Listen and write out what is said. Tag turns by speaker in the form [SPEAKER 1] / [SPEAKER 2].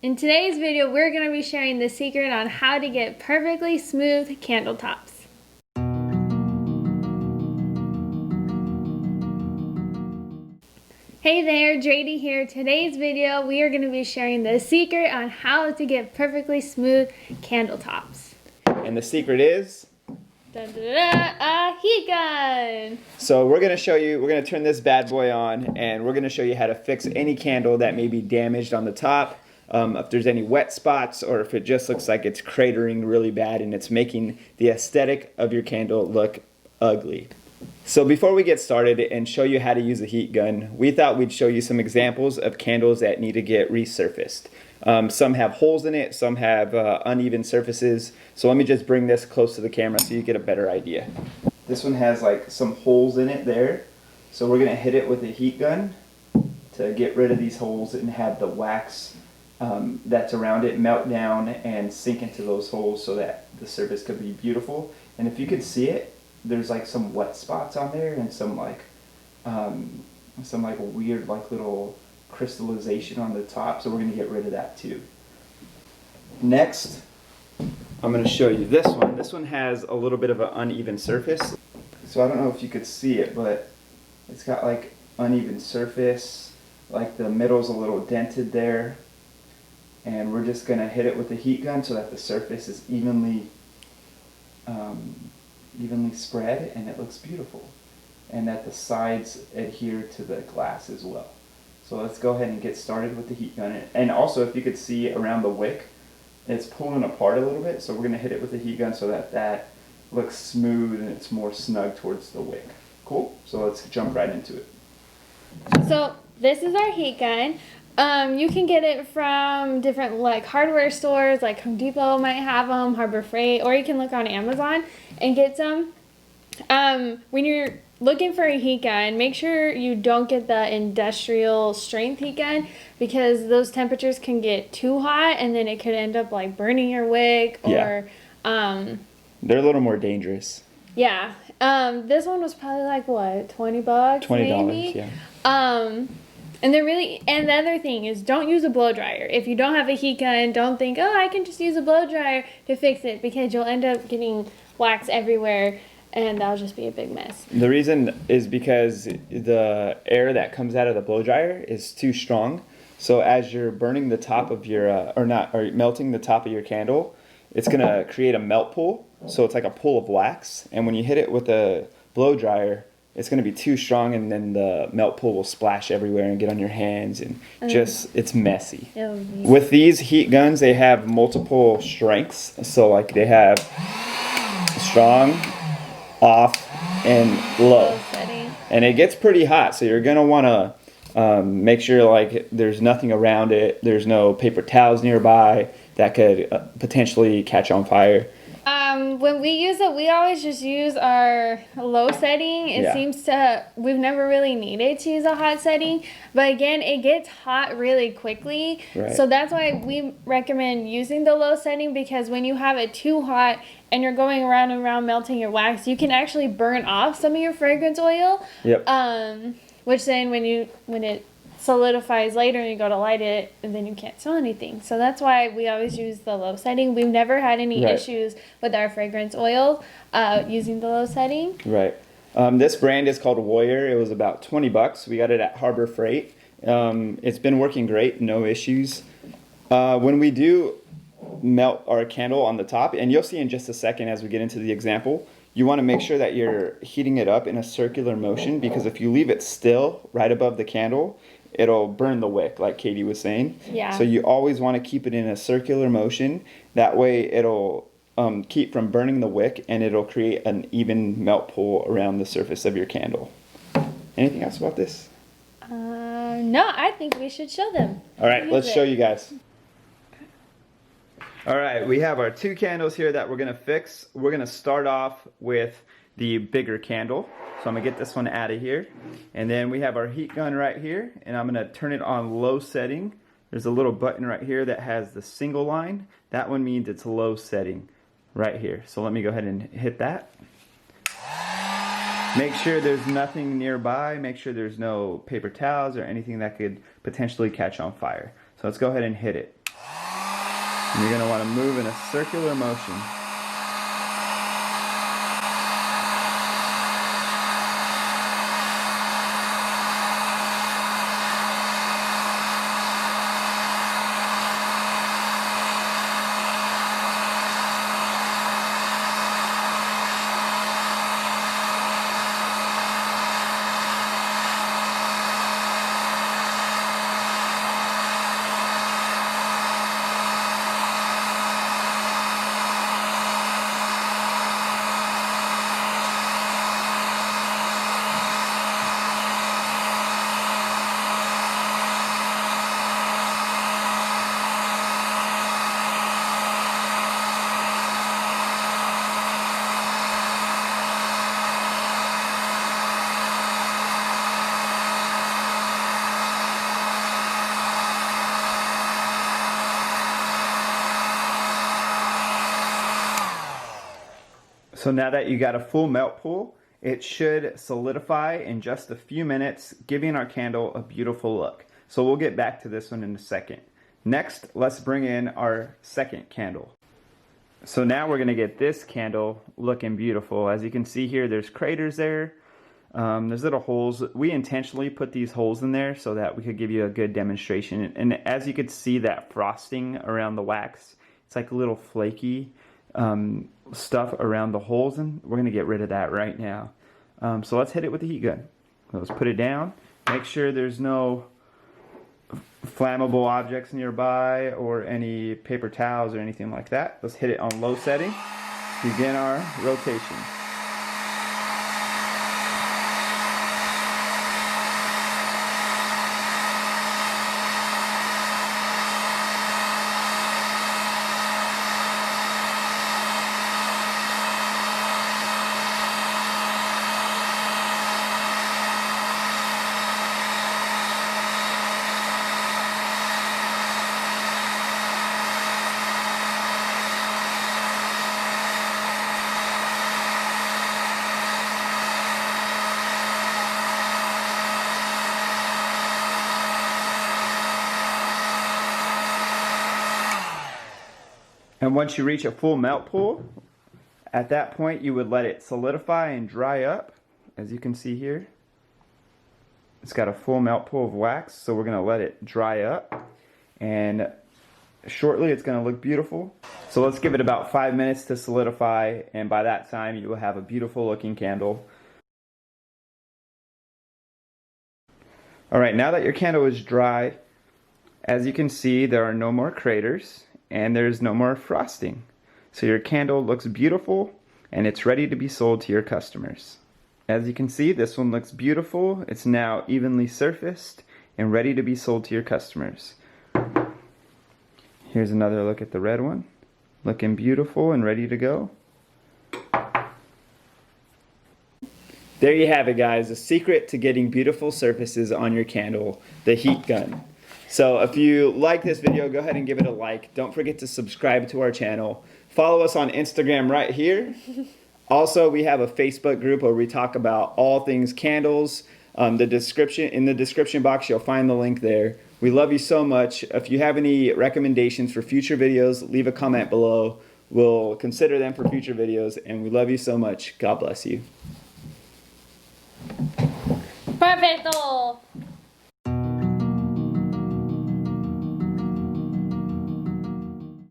[SPEAKER 1] In today's video, we're going to be sharing the secret on how to get perfectly smooth candle tops. Hey there, Dratie here. Today's video, we are going to be sharing the secret on how to get perfectly smooth candle tops.
[SPEAKER 2] And the secret is?
[SPEAKER 1] Dun, dun, dun, dun, a heat gun.
[SPEAKER 2] So we're going to turn this bad boy on, and we're going to show you how to fix any candle that may be damaged on the top. If there's any wet spots, or if it just looks like it's cratering really bad and it's making the aesthetic of your candle look ugly. So before we get started and show you how to use a heat gun, we thought we'd show you some examples of candles that need to get resurfaced. Some have holes in it, some have uneven surfaces. So let me just bring this close to the camera so you get a better idea. This one has like some holes in it there. So we're going to hit it with a heat gun to get rid of these holes and have the wax that's around it melt down and sink into those holes so that the surface could be beautiful. And if you could see it, there's like some wet spots on there and some like weird like little crystallization on the top, so we're going to get rid of that too. Next, I'm going to show you this one. This one has a little bit of an uneven surface. So I don't know if you could see it, but it's got like uneven surface, like the middle's a little dented there. And we're just going to hit it with the heat gun so that the surface is evenly spread and it looks beautiful. And that the sides adhere to the glass as well. So let's go ahead and get started with the heat gun. And also, if you could see around the wick, it's pulling apart a little bit. So we're going to hit it with the heat gun so that that looks smooth and it's more snug towards the wick. Cool? So let's jump right into it.
[SPEAKER 1] So this is our heat gun. You can get it from different like hardware stores, like Home Depot might have them, Harbor Freight, or you can look on Amazon and get some. When you're looking for a heat gun, make sure you don't get the industrial strength heat gun because those temperatures can get too hot and then it could end up like burning your wick or
[SPEAKER 2] they're a little more dangerous.
[SPEAKER 1] Yeah. This one was probably like what, $20?
[SPEAKER 2] $20,
[SPEAKER 1] maybe?
[SPEAKER 2] yeah.
[SPEAKER 1] And the other thing is, don't use a blow dryer. If you don't have a heat gun, don't think, oh, I can just use a blow dryer to fix it, because you'll end up getting wax everywhere and that'll just be a big mess.
[SPEAKER 2] The reason is because the air that comes out of the blow dryer is too strong. So as you're burning the top of your, or melting the top of your candle, it's gonna create a melt pool. So it's like a pool of wax. And when you hit it with a blow dryer, it's going to be too strong, and then the melt pool will splash everywhere and get on your hands, and it's messy. With these heat guns, they have multiple strengths. So like they have strong, off, and low. And it gets pretty hot, so you're going to want to make sure like there's nothing around it. There's no paper towels nearby that could potentially catch on fire.
[SPEAKER 1] When we use it, we always just use our low setting. It seems to, we've never really needed to use a hot setting, but again, it gets hot really quickly. Right. So that's why we recommend using the low setting, because when you have it too hot and you're going around and around melting your wax, you can actually burn off some of your fragrance oil. Yep. Which then when it solidifies later and you go to light it, and then you can't smell anything. So that's why we always use the low setting. We've never had any issues with our fragrance oil using the low setting. Right.
[SPEAKER 2] This brand is called Warrior. It was about $20. We got it at Harbor Freight. It's been working great, no issues. When we do melt our candle on the top, and you'll see in just a second as we get into the example, you want to make sure that you're heating it up in a circular motion, because if you leave it still right above the candle, it'll burn the wick, like Katie was saying. Yeah. So you always want to keep it in a circular motion. That way it'll keep from burning the wick, and it'll create an even melt pool around the surface of your candle. Anything else about this?
[SPEAKER 1] No, I think we should show them.
[SPEAKER 2] All right, let's show you guys. All right, we have our two candles here that we're going to fix. We're going to start off with the bigger candle. So I'm going to get this one out of here. And then we have our heat gun right here, and I'm going to turn it on low setting. There's a little button right here that has the single line. That one means it's low setting right here. So let me go ahead and hit that. Make sure there's nothing nearby. Make sure there's no paper towels or anything that could potentially catch on fire. So let's go ahead and hit it. And you're going to want to move in a circular motion. So now that you got a full melt pool, it should solidify in just a few minutes, giving our candle a beautiful look. So we'll get back to this one in a second. Next, let's bring in our second candle. So now we're gonna get this candle looking beautiful. As you can see here, there's craters there. There's little holes. We intentionally put these holes in there so that we could give you a good demonstration. And as you could see, that frosting around the wax, it's like a little flaky stuff around the holes, and we're gonna get rid of that right now. So let's hit it with the heat gun. Let's put it down. Make sure there's no flammable objects nearby or any paper towels or anything like that. Let's hit it on low setting. Begin our rotation. And once you reach a full melt pool, at that point you would let it solidify and dry up. As you can see here, it's got a full melt pool of wax, so we're gonna let it dry up, and shortly it's gonna look beautiful. So let's give it about 5 minutes to solidify, and by that time you will have a beautiful looking candle. All right, now that your candle is dry, as you can see, there are no more craters and there's no more frosting. So your candle looks beautiful and it's ready to be sold to your customers. As you can see, this one looks beautiful. It's now evenly surfaced and ready to be sold to your customers. Here's another look at the red one. Looking beautiful and ready to go. There you have it, guys. The secret to getting beautiful surfaces on your candle, the heat gun. So if you like this video, go ahead and give it a like. Don't forget to subscribe to our channel. Follow us on Instagram right here. Also, we have a Facebook group where we talk about all things candles. In the description box, you'll find the link there. We love you so much. If you have any recommendations for future videos, leave a comment below. We'll consider them for future videos, and we love you so much. God bless you.
[SPEAKER 1] Perfecto.